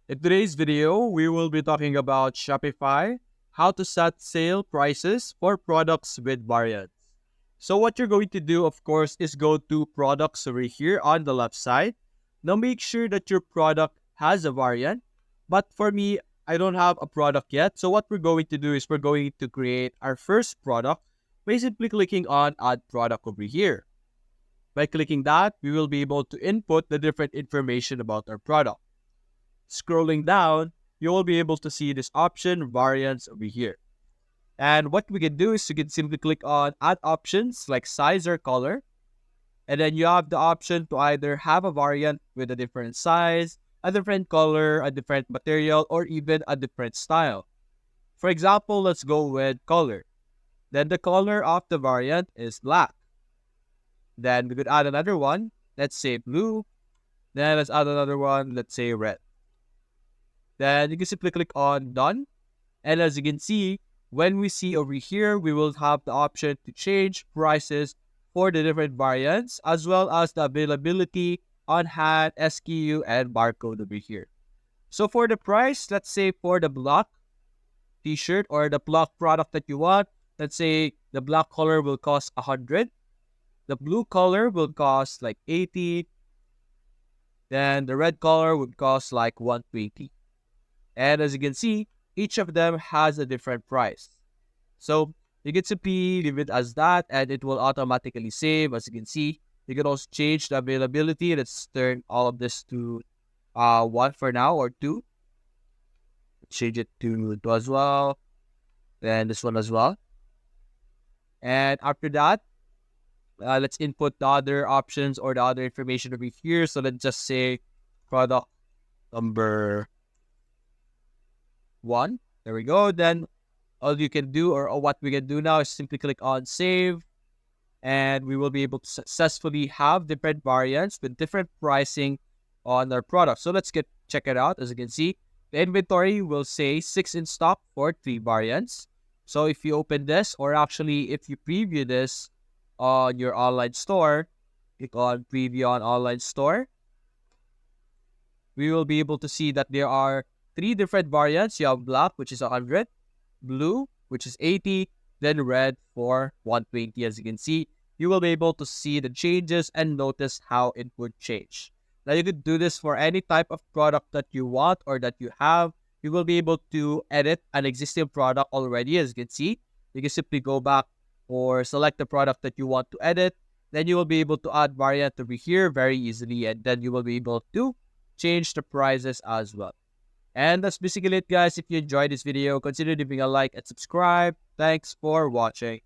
In today's video, we will be talking about Shopify, how to set sale prices for products with variants. So what you're going to do, of course, is go to products over here on the left side. Now make sure that your product has a variant. But for me, I don't have a product yet. So what we're going to do is we're going to create our first product by simply clicking on add product over here. By clicking that, we will be able to input the different information about our product. Scrolling down, you will be able to see this option, variants over here. And what we can do is you can simply click on add options like size or color. And then you have the option to either have a variant with a different size, a different color, a different material, or even a different style. For example, let's go with color. Then the color of the variant is black. Then we could add another one, let's say blue. Then let's add another one, let's say red. Then you can simply click on done. And as you can see, when we see over here, we will have the option to change prices for the different variants, as well as the availability on hand, SKU, and barcode over here. So for the price, let's say for the black t-shirt or the black product that you want, let's say the black color will cost 100. The blue color will cost like 80. Then the red color would cost like 120. And as you can see, each of them has a different price. So you can simply leave it as that and it will automatically save. As you can see, you can also change the availability. Let's turn all of this to 1 for now or 2. Change it to 2 as well. Then this one as well. And after that, let's input the other options or the other information over here. So let's just say product number 1. There we go. Then all you can do or what we can do now is simply click on save. And we will be able to successfully have different variants with different pricing on our product. So let's check it out. As you can see, the inventory will say 6 in stock for 3 variants. So if you open this, or actually if you preview this on your online store, click on preview on online store, we will be able to see that there are 3 different variants. You have black, which is 100, blue, which is 80, then red for 120. As you can see, you will be able to see the changes and notice how it would change. Now you could do this for any type of product that you want or that you have. You will be able to edit an existing product already. As you can see, you can simply go back or select the product that you want to edit. Then you will be able to add variant over here very easily, and then you will be able to change the prices as well. And that's basically it, guys. If you enjoyed this video, consider leaving a like and subscribe. Thanks for watching.